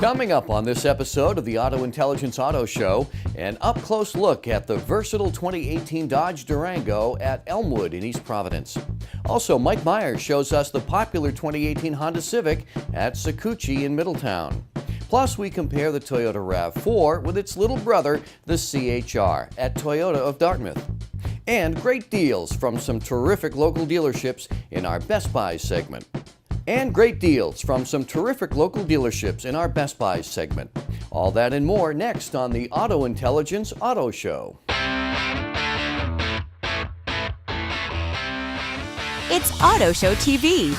Coming up on this episode of the AutoIntelligence Auto Show, an up-close look at the versatile 2018 Dodge Durango at Elmwood in East Providence. Also, Mike Myers shows us the popular 2018 Honda Civic at Sakuchi in Middletown. Plus, we compare the Toyota RAV4 with its little brother, the CHR, at Toyota of Dartmouth. And great deals from some terrific local dealerships in our Best Buys segment. All that and more next on the AutoIntelligence Auto Show. It's Auto Show TV.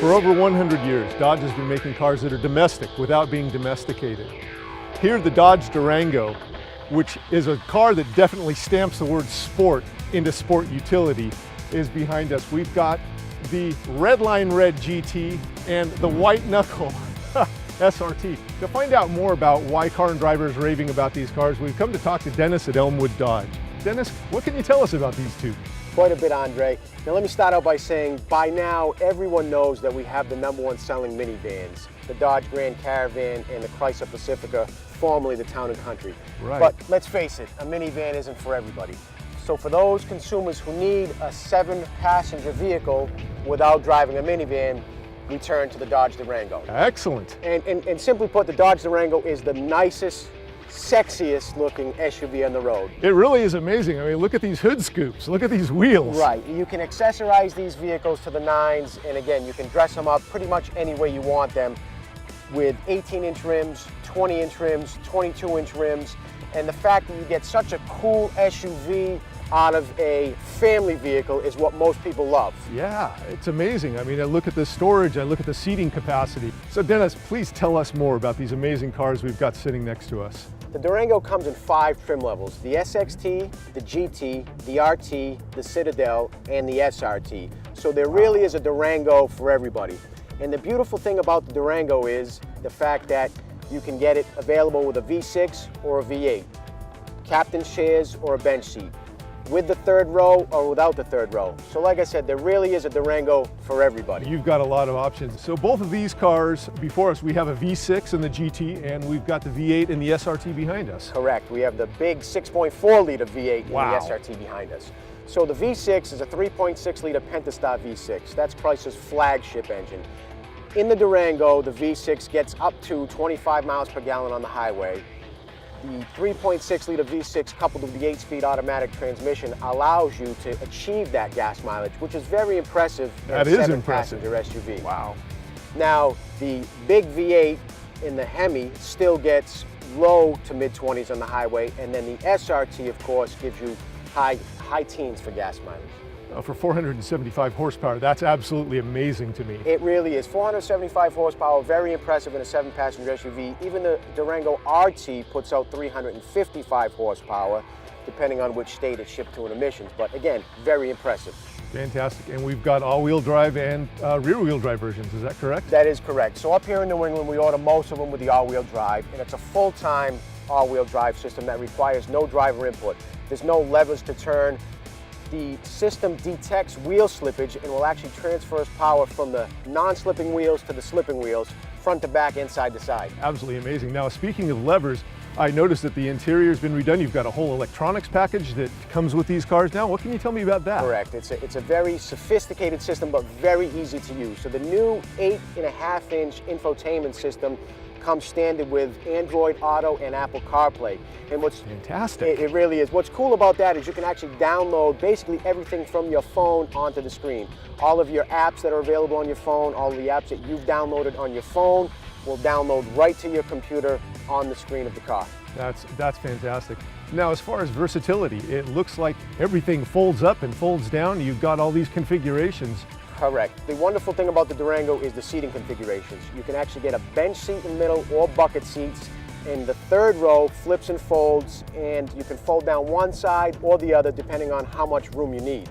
For over 100 years, Dodge has been making cars that are domestic without being domesticated. Here, the Dodge Durango, which is a car that definitely stamps the word sport into sport utility, is behind us. We've got the Redline Red GT and the White Knuckle SRT. To find out more about why car and drivers are raving about these cars, we've come to talk to Dennis at Elmwood Dodge. Dennis, what can you tell us about these two? Quite a bit, Andre. Now let me start out by saying, by now everyone knows that we have the #1 selling minivans, the Dodge Grand Caravan and the Chrysler Pacifica, formerly the Town & Country. Right. But let's face it, a minivan isn't for everybody. So for those consumers who need a 7-passenger vehicle without driving a minivan, we turn to the Dodge Durango. Excellent. And simply put, the Dodge Durango is the nicest, sexiest looking SUV on the road. It really is amazing. I mean, look at these hood scoops. Look at these wheels. Right. You can accessorize these vehicles to the nines, and again, you can dress them up pretty much any way you want them with 18-inch rims, 20-inch rims, 22-inch rims, and the fact that you get such a cool SUV out of a family vehicle is what most people love. Yeah, it's amazing. I mean, I look at the storage, I look at the seating capacity. So Dennis, please tell us more about these amazing cars we've got sitting next to us. The Durango comes in 5 trim levels: the SXT, the GT, the RT, the Citadel, and the SRT. So there really is a Durango for everybody. And the beautiful thing about the Durango is the fact that you can get it available with a V6 or a V8, captain's chairs or a bench seat, with the third row or without the third row. So like I said, there really is a Durango for everybody. You've got a lot of options. So both of these cars before us, we have a V6 in the GT and we've got the V8 and the SRT behind us. Correct. We have the big 6.4 liter V8 Wow. and the SRT behind us. So the V6 is a 3.6 liter Pentastar V6. That's Chrysler's flagship engine. In the Durango, the V6 gets up to 25 miles per gallon on the highway. The 3.6 liter V6 coupled with the 8-speed automatic transmission allows you to achieve that gas mileage, which is very impressive in a 7-passenger SUV. Wow. Now, the big V8 in the Hemi still gets low to mid-20s on the highway, and then the SRT, of course, gives you high teens for gas mileage. For 475 horsepower, that's absolutely amazing to me. It really is. 475 horsepower, very impressive in a 7-passenger SUV. Even the Durango RT puts out 355 horsepower, depending on which state it's shipped to in emissions. But again, very impressive. Fantastic. And we've got all-wheel drive and rear-wheel drive versions, is that correct? That is correct. So up here in New England, we order most of them with the all-wheel drive, and it's a full-time all-wheel drive system that requires no driver input. There's no levers to turn. The system detects wheel slippage and will actually transfer power from the non-slipping wheels to the slipping wheels, front to back and side to side. Absolutely amazing. Now, speaking of levers, I noticed that the interior's been redone. You've got a whole electronics package that comes with these cars now. What can you tell me about that? Correct. It's a very sophisticated system, but very easy to use. So the new 8.5-inch infotainment system comes standard with Android Auto and Apple CarPlay. And what's fantastic. It really is. What's cool about that is you can actually download basically everything from your phone onto the screen. All of your apps that are available on your phone, all of the apps that you've downloaded on your phone will download right to your computer on the screen of the car. That's fantastic. Now, as far as versatility, it looks like everything folds up and folds down. You've got all these configurations. Correct. The wonderful thing about the Durango is the seating configurations. You can actually get a bench seat in the middle or bucket seats, and the third row flips and folds, and you can fold down one side or the other depending on how much room you need.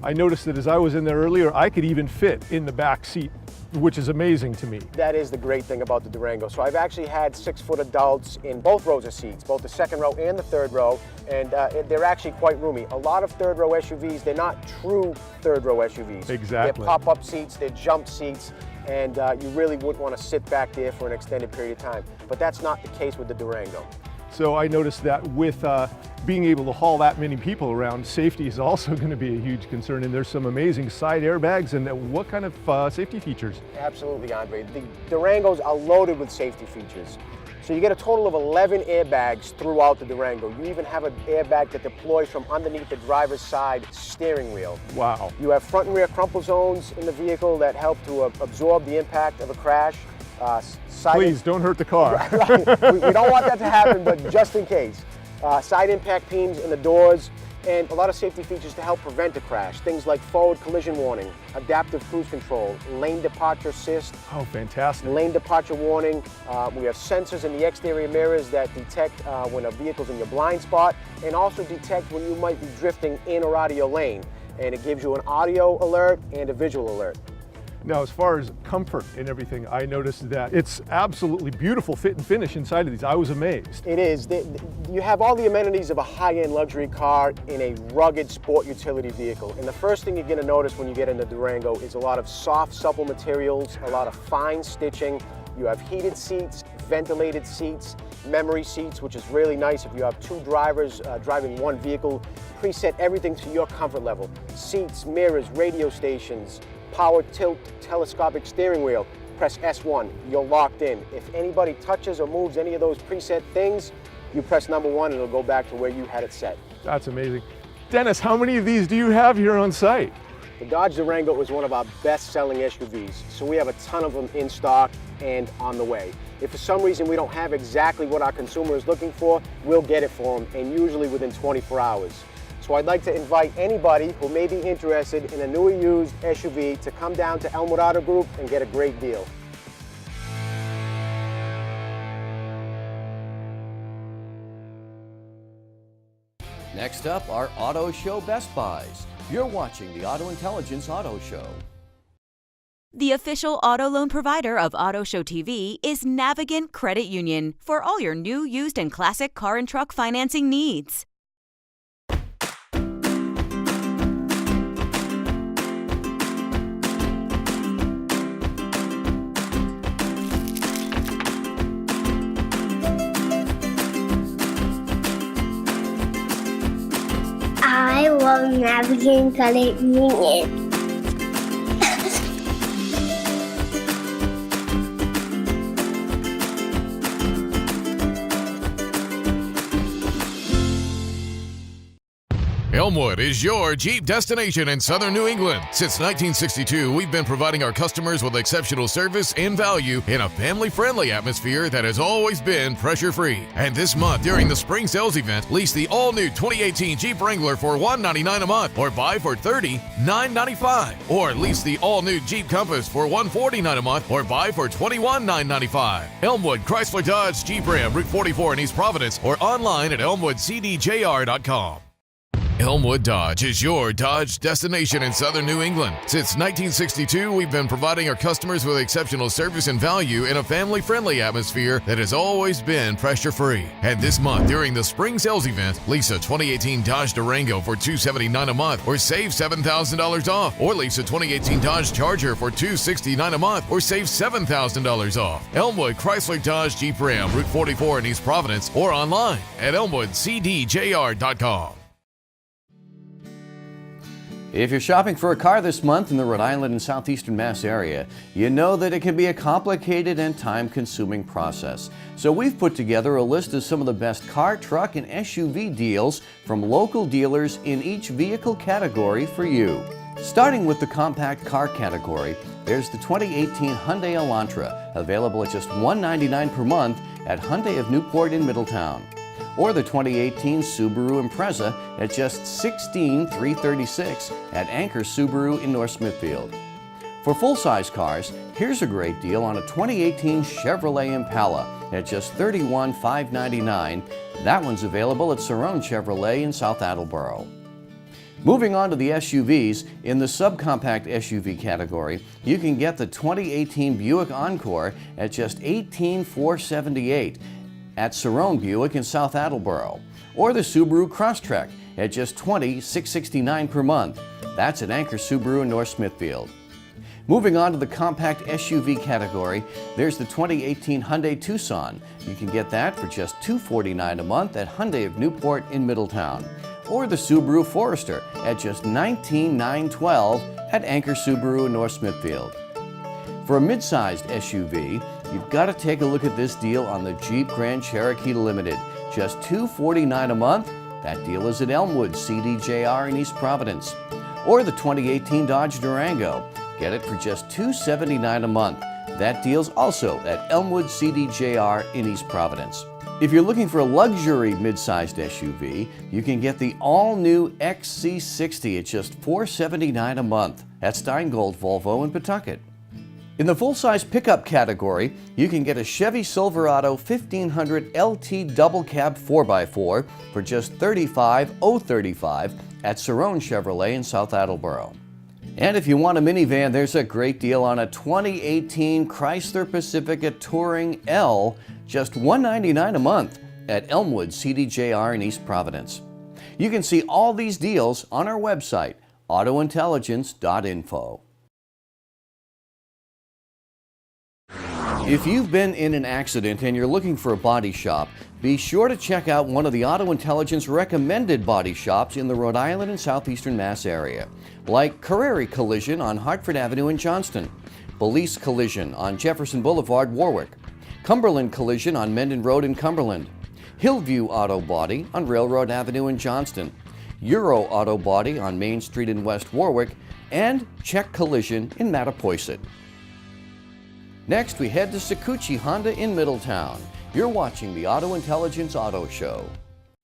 I noticed that as I was in there earlier, I could even fit in the back seat, which is amazing to me. That is the great thing about the Durango. So I've actually had 6-foot adults in both rows of seats, both the second row and the third row, and they're actually quite roomy. A lot of third row SUVs, they're not true third row SUVs. Exactly. They're pop-up seats, they're jump seats, and you really wouldn't want to sit back there for an extended period of time. But that's not the case with the Durango. So I noticed that with being able to haul that many people around, safety is also going to be a huge concern. And there's some amazing side airbags. And what kind of safety features? Absolutely, Andre. The Durangos are loaded with safety features. So you get a total of 11 airbags throughout the Durango. You even have an airbag that deploys from underneath the driver's side steering wheel. Wow. You have front and rear crumple zones in the vehicle that help to absorb the impact of a crash. Please don't hurt the car. Right. We don't want that to happen, but just in case. Side impact beams in the doors, and a lot of safety features to help prevent a crash. Things like forward collision warning, adaptive cruise control, lane departure assist. Oh, fantastic. Lane departure warning. We have sensors in the exterior mirrors that detect when a vehicle's in your blind spot, and also detect when you might be drifting in or out of your lane. And it gives you an audio alert and a visual alert. Now, as far as comfort and everything, I noticed that it's absolutely beautiful fit and finish inside of these. I was amazed. It is. You have all the amenities of a high-end luxury car in a rugged sport utility vehicle. And the first thing you're going to notice when you get in the Durango is a lot of soft, supple materials, a lot of fine stitching. You have heated seats, ventilated seats, memory seats, which is really nice if you have two drivers driving one vehicle. Preset everything to your comfort level. Seats, mirrors, radio stations, power tilt telescopic steering wheel. Press S1, you're locked in. If anybody touches or moves any of those preset things, you press number 1 and it'll go back to where you had it set. That's amazing. Dennis, how many of these do you have here on site? The Dodge Durango is one of our best-selling SUVs, so we have a ton of them in stock and on the way. If for some reason we don't have exactly what our consumer is looking for, we'll get it for them, and usually within 24 hours. So I'd like to invite anybody who may be interested in a new or used SUV to come down to Elmwood Auto Group and get a great deal. Next up, our Auto Show Best Buys. You're watching the Auto Intelligence Auto Show. The official auto loan provider of Auto Show TV is Navigant Credit Union for all your new, used, and classic car and truck financing needs. I love Navigant Credit Union. Elmwood is your Jeep destination in southern New England. Since 1962, we've been providing our customers with exceptional service and value in a family-friendly atmosphere that has always been pressure-free. And this month, during the spring sales event, lease the all-new 2018 Jeep Wrangler for $199 a month, or buy for $30,995. Or lease the all-new Jeep Compass for $149 a month, or buy for $21,995. Elmwood Chrysler Dodge Jeep Ram, Route 44 in East Providence, or online at elmwoodcdjr.com. Elmwood Dodge is your Dodge destination in southern New England. Since 1962, we've been providing our customers with exceptional service and value in a family-friendly atmosphere that has always been pressure-free. And this month, during the spring sales event, lease a 2018 Dodge Durango for $279 a month, or save $7,000 off. Or lease a 2018 Dodge Charger for $269 a month, or save $7,000 off. Elmwood Chrysler Dodge Jeep Ram, Route 44 in East Providence, or online at elmwoodcdjr.com. If you're shopping for a car this month in the Rhode Island and Southeastern Mass area, you know that it can be a complicated and time-consuming process. So we've put together a list of some of the best car, truck, and SUV deals from local dealers in each vehicle category for you. Starting with the compact car category, there's the 2018 Hyundai Elantra, available at just $199 per month at Hyundai of Newport in Middletown. Or the 2018 Subaru Impreza at just $16,336 at Anchor Subaru in North Smithfield. For full-size cars, here's a great deal on a 2018 Chevrolet Impala at just $31,599. That one's available at Cerrone Chevrolet in South Attleboro. Moving on to the SUVs, in the subcompact SUV category, you can get the 2018 Buick Encore at just $18,478 at Cerrone Buick in South Attleboro, or the Subaru Crosstrek at just $20,669 per month. That's at Anchor Subaru in North Smithfield. Moving on to the compact SUV category, there's the 2018 Hyundai Tucson. You can get that for just $249 a month at Hyundai of Newport in Middletown, or the Subaru Forester at just $19,912 at Anchor Subaru in North Smithfield. For a mid-sized SUV, you've got to take a look at this deal on the Jeep Grand Cherokee Limited, just $249 a month. That deal is at Elmwood CDJR in East Providence, or the 2018 Dodge Durango. Get it for just $279 a month. That deal's also at Elmwood CDJR in East Providence. If you're looking for a luxury mid-sized SUV, you can get the all-new XC60 at just $479 a month at Steingold Volvo in Pawtucket. In the full-size pickup category, you can get a Chevy Silverado 1500 LT Double Cab 4x4 for just $35,035 at Cerrone Chevrolet in South Attleboro. And if you want a minivan, there's a great deal on a 2018 Chrysler Pacifica Touring L, just $199 a month at Elmwood CDJR in East Providence. You can see all these deals on our website, autointelligence.info. If you've been in an accident and you're looking for a body shop, be sure to check out one of the Auto Intelligence recommended body shops in the Rhode Island and Southeastern Mass area, like Carreri Collision on Hartford Avenue in Johnston, Belize Collision on Jefferson Boulevard, Warwick, Cumberland Collision on Mendon Road in Cumberland, Hillview Auto Body on Railroad Avenue in Johnston, Euro Auto Body on Main Street in West Warwick, and Check Collision in Mattapoisett. Next, we head to Sakuchi Honda in Middletown. You're watching the Auto Intelligence Auto Show.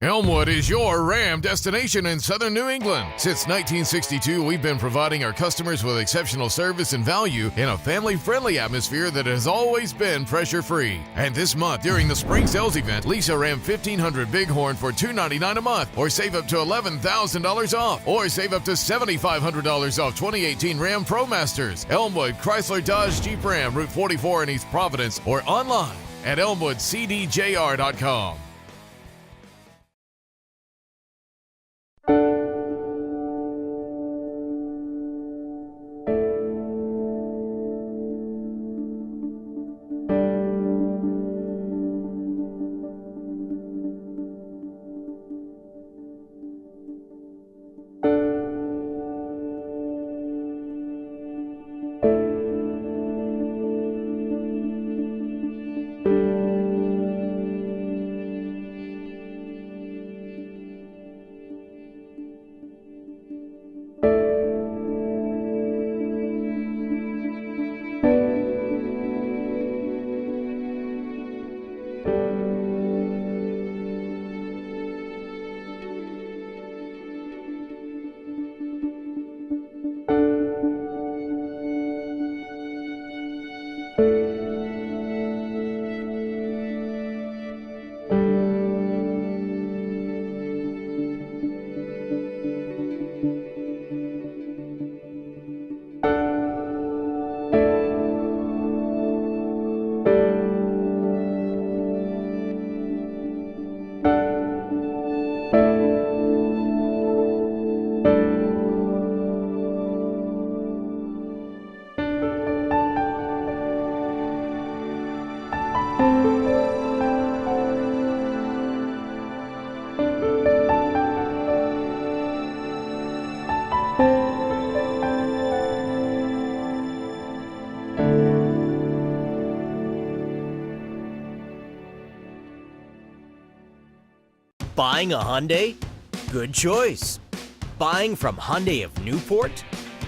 Elmwood is your Ram destination in southern New England. Since 1962, we've been providing our customers with exceptional service and value in a family-friendly atmosphere that has always been pressure-free. And this month, during the spring sales event, lease a Ram 1500 Bighorn for $299 a month, or save up to $11,000 off, or save up to $7,500 off 2018 Ram ProMasters. Elmwood, Chrysler, Dodge, Jeep Ram, Route 44 in East Providence, or online at elmwoodcdjr.com. Buying a Hyundai? Good choice. Buying from Hyundai of Newport?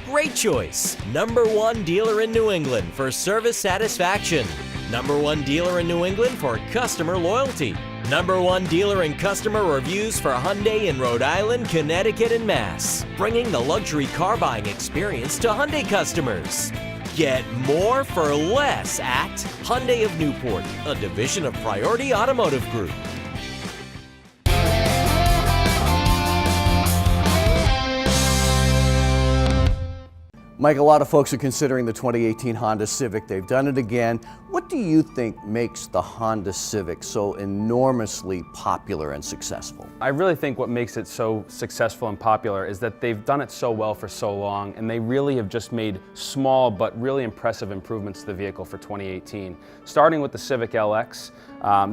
Great choice. #1 dealer in New England for service satisfaction. #1 dealer in New England for customer loyalty. #1 dealer in customer reviews for Hyundai in Rhode Island, Connecticut, and Mass. Bringing the luxury car buying experience to Hyundai customers. Get more for less at Hyundai of Newport, a division of Priority Automotive Group. Mike, a lot of folks are considering the 2018 Honda Civic. They've done it again. What do you think makes the Honda Civic so enormously popular and successful? I really think what makes it so successful and popular is that they've done it so well for so long, and they really have just made small but really impressive improvements to the vehicle for 2018. Starting with the Civic LX,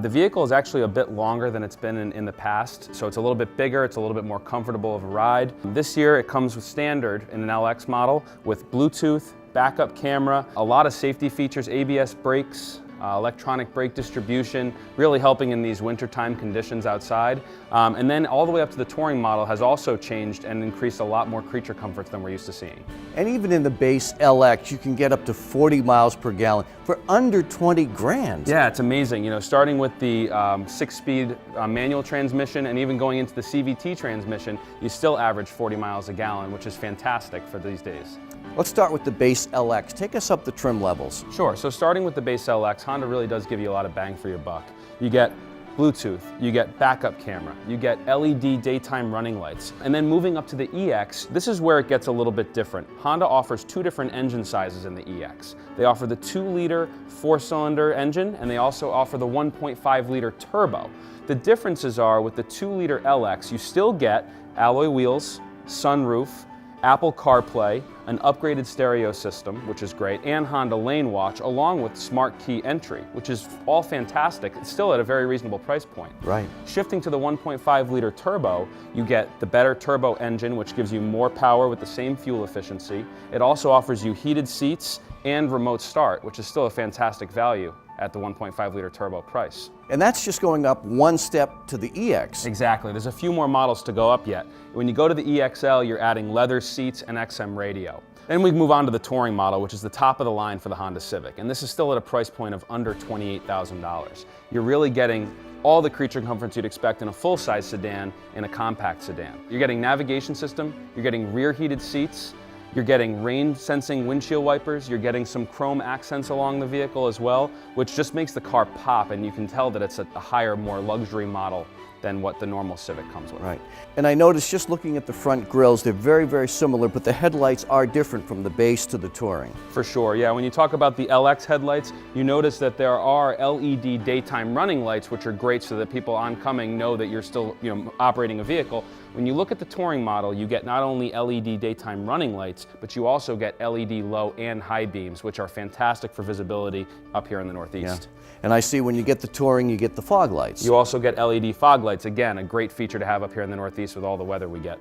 the vehicle is actually a bit longer than it's been in the past, so it's a little bit bigger, it's a little bit more comfortable of a ride. This year it comes with standard in an LX model with Bluetooth, backup camera, a lot of safety features, ABS brakes, electronic brake distribution, really helping in these wintertime conditions outside. And then all the way up to the touring model has also changed and increased a lot more creature comforts than we're used to seeing. And even in the base LX, you can get up to 40 miles per gallon for under 20 grand. Yeah, it's amazing. You know, starting with the 6-speed manual transmission and even going into the CVT transmission, you still average 40 miles a gallon, which is fantastic for these days. Let's start with the base LX. Take us up the trim levels. Sure, so starting with the base LX, Honda really does give you a lot of bang for your buck. You get Bluetooth, you get backup camera, you get LED daytime running lights. And then moving up to the EX, this is where it gets a little bit different. Honda offers two different engine sizes in the EX. They offer the 2-liter 4-cylinder engine, and they also offer the 1.5-liter turbo. The differences are with the 2-liter LX, you still get alloy wheels, sunroof, Apple CarPlay, an upgraded stereo system, which is great, and Honda Lane Watch, along with smart key entry, which is all fantastic. It's still at a very reasonable price point. Right. Shifting to the 1.5-liter turbo, you get the better turbo engine, which gives you more power with the same fuel efficiency. It also offers you heated seats and remote start, which is still a fantastic value at the 1.5-liter turbo price. And that's just going up one step to the EX. Exactly. There's a few more models to go up yet. When you go to the EXL, you're adding leather seats and XM radio. Then we move on to the touring model, which is the top of the line for the Honda Civic. And this is still at a price point of under $28,000. You're really getting all the creature comforts you'd expect in a full-size sedan in a compact sedan. You're getting navigation system, you're getting rear heated seats, you're getting rain sensing windshield wipers, you're getting some chrome accents along the vehicle as well, which just makes the car pop, and you can tell that it's a higher, more luxury model than what the normal Civic comes with. Right. And I noticed just looking at the front grills, they're very, very similar, but the headlights are different from the base to the touring. For sure, yeah. When you talk about the LX headlights, you notice that there are LED daytime running lights, which are great so that people oncoming know that you're still, operating a vehicle. When you look at the touring model, you get not only LED daytime running lights, but you also get LED low and high beams, which are fantastic for visibility up here in the Northeast. Yeah. And I see when you get the touring, you get the fog lights. You also get LED fog lights. Again, a great feature to have up here in the Northeast with all the weather we get.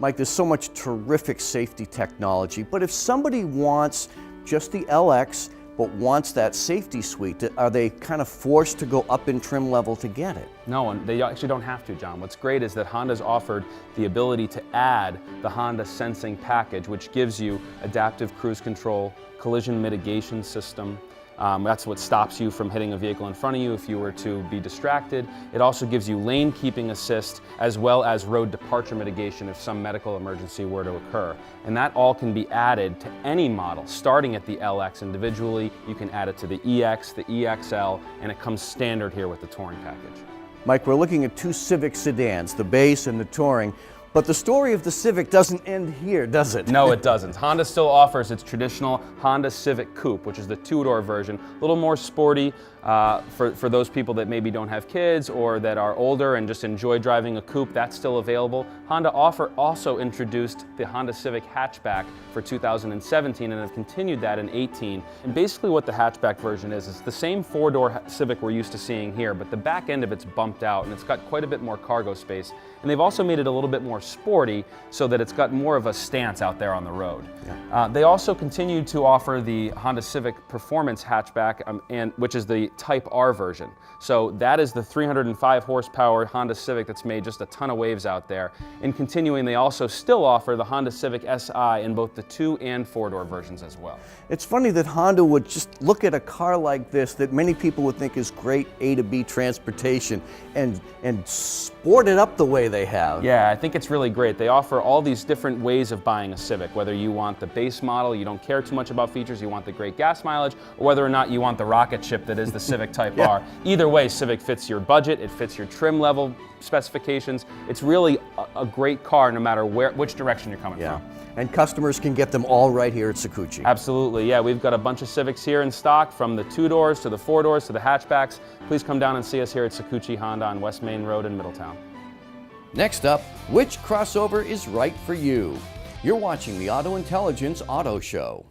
Mike, there's so much terrific safety technology, but if somebody wants just the LX, but wants that safety suite, are they kind of forced to go up in trim level to get it? No, and they actually don't have to, John. What's great is that Honda's offered the ability to add the Honda Sensing package, which gives you adaptive cruise control, collision mitigation system. That's what stops you from hitting a vehicle in front of you if you were to be distracted. It also gives you lane keeping assist as well as road departure mitigation if some medical emergency were to occur. And that all can be added to any model, starting at the LX individually. You can add it to the EX, the EXL, and it comes standard here with the touring package. Mike, we're looking at two Civic sedans, the base and the touring. But the story of the Civic doesn't end here, does it? No, it doesn't. Honda still offers its traditional Honda Civic Coupe, which is the two-door version, a little more sporty for those people that maybe don't have kids or that are older and just enjoy driving a coupe. That's still available. Honda also introduced the Honda Civic hatchback for 2017 and have continued that in 2018. And basically what the hatchback version is the same four-door Civic we're used to seeing here, but the back end of it's bumped out and it's got quite a bit more cargo space. And they've also made it a little bit more sporty so that it's got more of a stance out there on the road. Yeah. They also continue to offer the Honda Civic Performance hatchback, which is the Type R version. So that is the 305 horsepower Honda Civic that's made just a ton of waves out there. And continuing, they also still offer the Honda Civic Si in both the 2- and 4-door versions as well. It's funny that Honda would just look at a car like this that many people would think is great A to B transportation and sport it up the way they have. Yeah, I think it's really great. They offer all these different ways of buying a Civic, whether you want the base model, you don't care too much about features, you want the great gas mileage, or whether or not you want the rocket ship that is the the Civic Type R. Either way, Civic fits your budget, it fits your trim level specifications. It's really a great car no matter which direction you're coming from. And customers can get them all right here at Sakuchi. Absolutely, yeah. We've got a bunch of Civics here in stock, from the 2-doors to the 4-doors to the hatchbacks. Please come down and see us here at Sakuchi Honda on West Main Road in Middletown. Next up, which crossover is right for you? You're watching the AutoIntelligence Auto Show.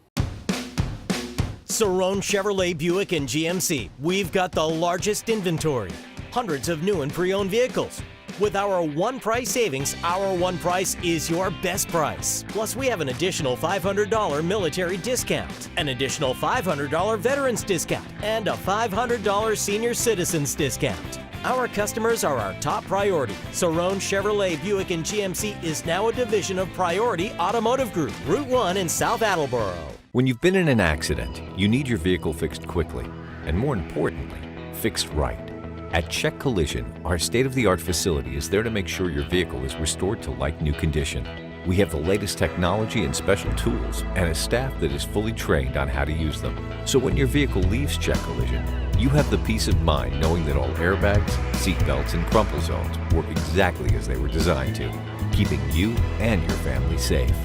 Cerrone Chevrolet Buick and GMC, we've got the largest inventory. Hundreds of new and pre-owned vehicles. With our one price savings, our one price is your best price. Plus, we have an additional $500 military discount, an additional $500 veterans discount, and a $500 senior citizens discount. Our customers are our top priority. Cerrone Chevrolet Buick and GMC is now a division of Priority Automotive Group, Route 1 in South Attleboro. When you've been in an accident, you need your vehicle fixed quickly, and more importantly, fixed right. At Check Collision, our state-of-the-art facility is there to make sure your vehicle is restored to like-new condition. We have the latest technology and special tools, and a staff that is fully trained on how to use them. So when your vehicle leaves Check Collision, you have the peace of mind knowing that all airbags, seat belts, and crumple zones work exactly as they were designed to, keeping you and your family safe.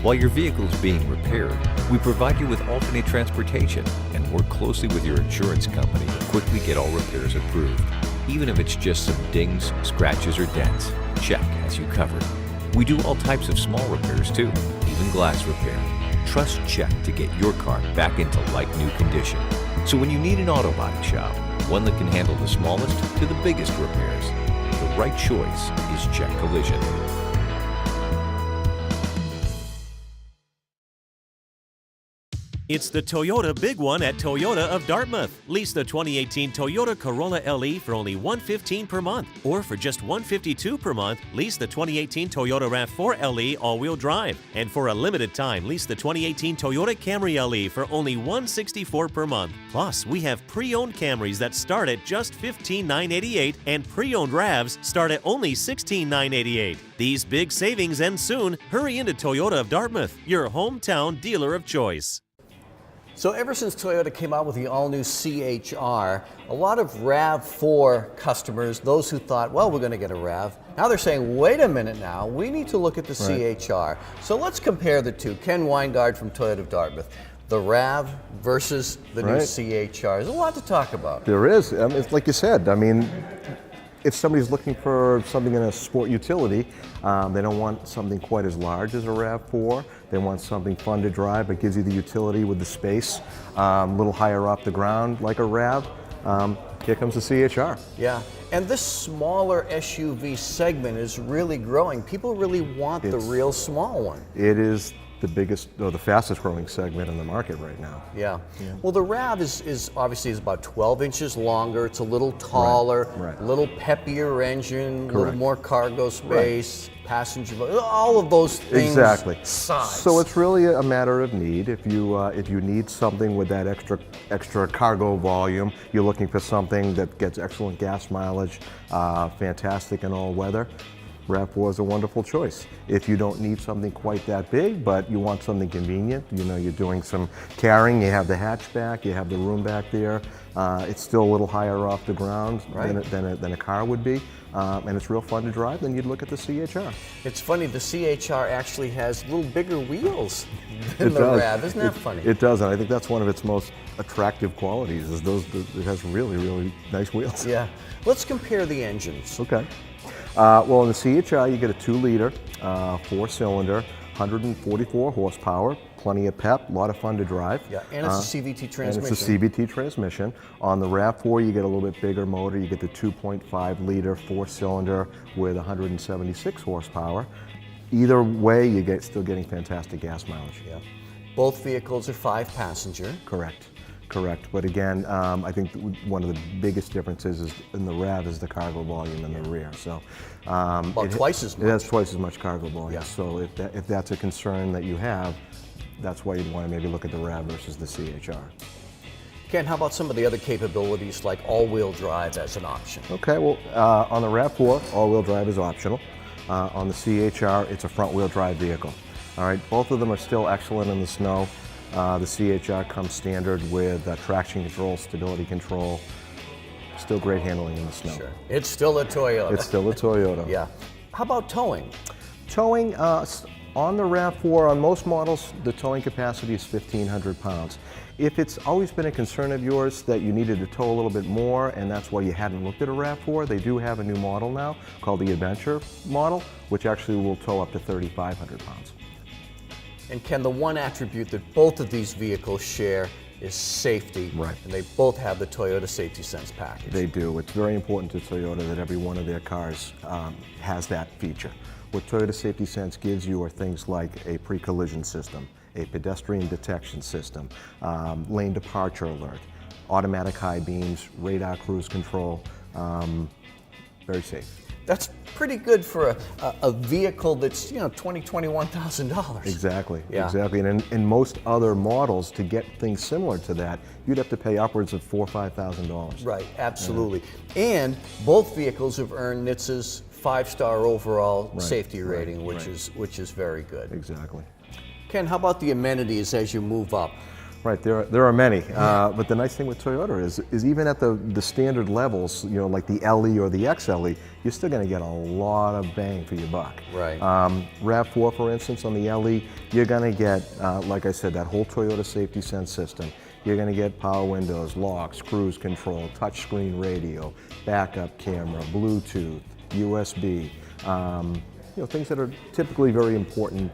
While your vehicle is being repaired, we provide you with alternate transportation and work closely with your insurance company to quickly get all repairs approved. Even if it's just some dings, scratches, or dents, Check has you covered. We do all types of small repairs too, even glass repair. Trust Check to get your car back into like-new condition. So when you need an auto body shop, one that can handle the smallest to the biggest repairs, the right choice is Check Collision. It's the Toyota Big One at Toyota of Dartmouth. Lease the 2018 Toyota Corolla LE for only $115 per month. Or for just $152 per month, lease the 2018 Toyota RAV4 LE all-wheel drive. And for a limited time, lease the 2018 Toyota Camry LE for only $164 per month. Plus, we have pre-owned Camrys that start at just $15,988 and pre-owned RAVs start at only $16,988. These big savings end soon. Hurry into Toyota of Dartmouth, your hometown dealer of choice. So ever since Toyota came out with the all-new CHR, a lot of RAV4 customers, those who thought, well, we're going to get a RAV, now they're saying, wait a minute now, we need to look at the CHR. So let's compare the two. Ken Weingard from Toyota of Dartmouth. The RAV versus the new CHR. There's a lot to talk about. There is. It's like you said, I mean, if somebody's looking for something in a sport utility, they don't want something quite as large as a RAV4. They want something fun to drive, but gives you the utility with the space, a little higher off the ground like a RAV. Here comes the CHR. Yeah, and this smaller SUV segment is really growing. People really want the real small one. It is the biggest, or the fastest growing segment in the market right now. Yeah. Well, the RAV is obviously about 12 inches longer. It's a little taller, a little peppier engine, a little more cargo space, passenger, all of those things. Exactly. Size. So it's really a matter of need. If you need something with that extra cargo volume, you're looking for something that gets excellent gas mileage, fantastic in all weather, RAV4 is a wonderful choice. If you don't need something quite that big, but you want something convenient, you know, you're doing some carrying, you have the hatchback, you have the room back there, it's still a little higher off the ground than a car would be, and it's real fun to drive, then you'd look at the CHR. It's funny, the CHR actually has a little bigger wheels than the RAV. Isn't that funny? It does, and I think that's one of its most attractive qualities, is it has really, really nice wheels. Yeah. Let's compare the engines. Okay. Well, in the CHR, you get a 2-liter, 4-cylinder, 144 horsepower, plenty of pep, a lot of fun to drive. Yeah, and it's a CVT transmission. And it's a CVT transmission. On the RAV4, you get a little bit bigger motor. You get the 2.5-liter 4-cylinder with 176 horsepower. Either way, you're still getting fantastic gas mileage. Yeah. Both vehicles are 5-passenger. Correct. Correct, but again, I think one of the biggest differences is in the RAV is the cargo volume in the rear. So about twice as much. It has twice as much cargo volume. Yeah. So if that's a concern that you have, that's why you'd want to maybe look at the RAV versus the CHR. Ken, how about some of the other capabilities like all-wheel drive as an option? Okay, well, on the RAV4, all-wheel drive is optional. On the CHR, it's a front-wheel drive vehicle. All right, both of them are still excellent in the snow. The CHR comes standard with traction control, stability control. Still great handling in the snow. Sure. It's still a Toyota. It's still a Toyota. Yeah. How about towing? Towing, on the RAV4, on most models, the towing capacity is 1,500 pounds. If it's always been a concern of yours that you needed to tow a little bit more and that's why you hadn't looked at a RAV4, they do have a new model now called the Adventure model, which actually will tow up to 3,500 pounds. And Ken, the one attribute that both of these vehicles share is safety. Right. And they both have the Toyota Safety Sense package. They do. It's very important to Toyota that every one of their cars has that feature. What Toyota Safety Sense gives you are things like a pre-collision system, a pedestrian detection system, lane departure alert, automatic high beams, radar cruise control, very safe. That's pretty good for a vehicle that's, $21,000. Exactly, Yeah. exactly. And in most other models, to get things similar to that, you'd have to pay upwards of $4,000 or $5,000. Right, absolutely. And both vehicles have earned NHTSA's 5-star overall safety rating, which is very good. Exactly. Ken, how about the amenities as you move up? Right, there are many, but the nice thing with Toyota is even at the standard levels, like the LE or the XLE, you're still going to get a lot of bang for your buck. Right. RAV4, for instance, on the LE, you're going to get, like I said, that whole Toyota Safety Sense system. You're going to get power windows, locks, cruise control, touchscreen radio, backup camera, Bluetooth, USB, things that are typically very important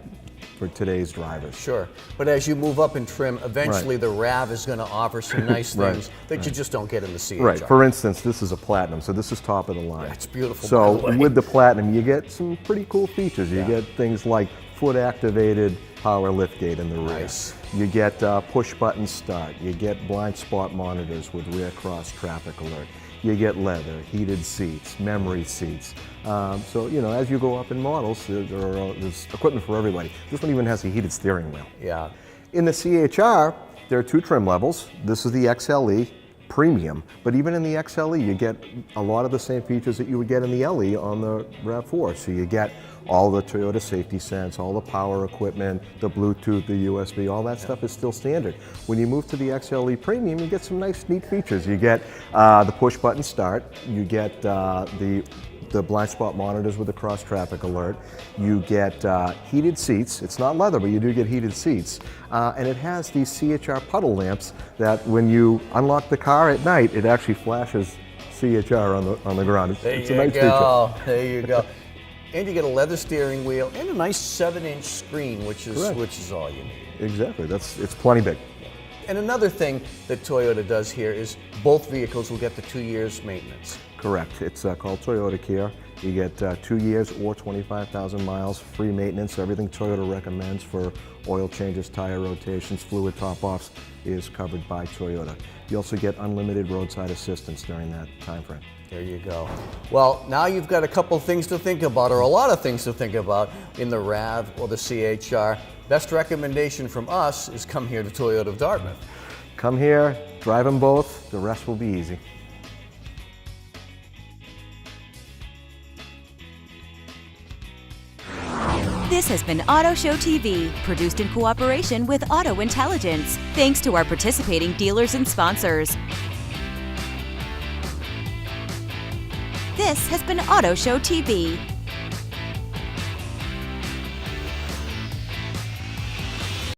for today's drivers. Sure, but as you move up in trim, eventually the RAV is going to offer some nice things that you just don't get in the CHR. Right, for instance, this is a Platinum, so this is top of the line. That's beautiful, So by the way. with the Platinum, you get some pretty cool features. You get things like foot-activated power liftgate in the rear. Nice. You get push-button start. You get blind spot monitors with rear cross traffic alert. You get leather, heated seats, memory seats. So, as you go up in models, there's equipment for everybody. This one even has a heated steering wheel. Yeah. In the CHR, there are 2 trim levels. This is the XLE Premium, but even in the XLE, you get a lot of the same features that you would get in the LE on the RAV4. So you get all the Toyota Safety Sense, all the power equipment, the Bluetooth, the USB, all that stuff is still standard. When you move to the XLE Premium, you get some nice, neat features. You get the push-button start. You get the blind spot monitors with the cross traffic alert. You get heated seats. It's not leather, but you do get heated seats. And it has these CHR puddle lamps that when you unlock the car at night, it actually flashes CHR on the ground. It's a nice feature. There you go. And you get a leather steering wheel and a nice 7-inch screen, which is all you need. Exactly. It's plenty big. And another thing that Toyota does here is both vehicles will get the 2 years maintenance. Correct. It's called Toyota Care. You get 2 years or 25,000 miles, free maintenance. Everything Toyota recommends for oil changes, tire rotations, fluid top-offs is covered by Toyota. You also get unlimited roadside assistance during that time frame. There you go. Well, now you've got a couple things to think about, or a lot of things to think about in the RAV or the CHR. Best recommendation from us is come here to Toyota of Dartmouth. Come here, drive them both, the rest will be easy. This has been Auto Show TV, produced in cooperation with AutoIntelligence. Thanks to our participating dealers and sponsors. This has been Auto Show TV.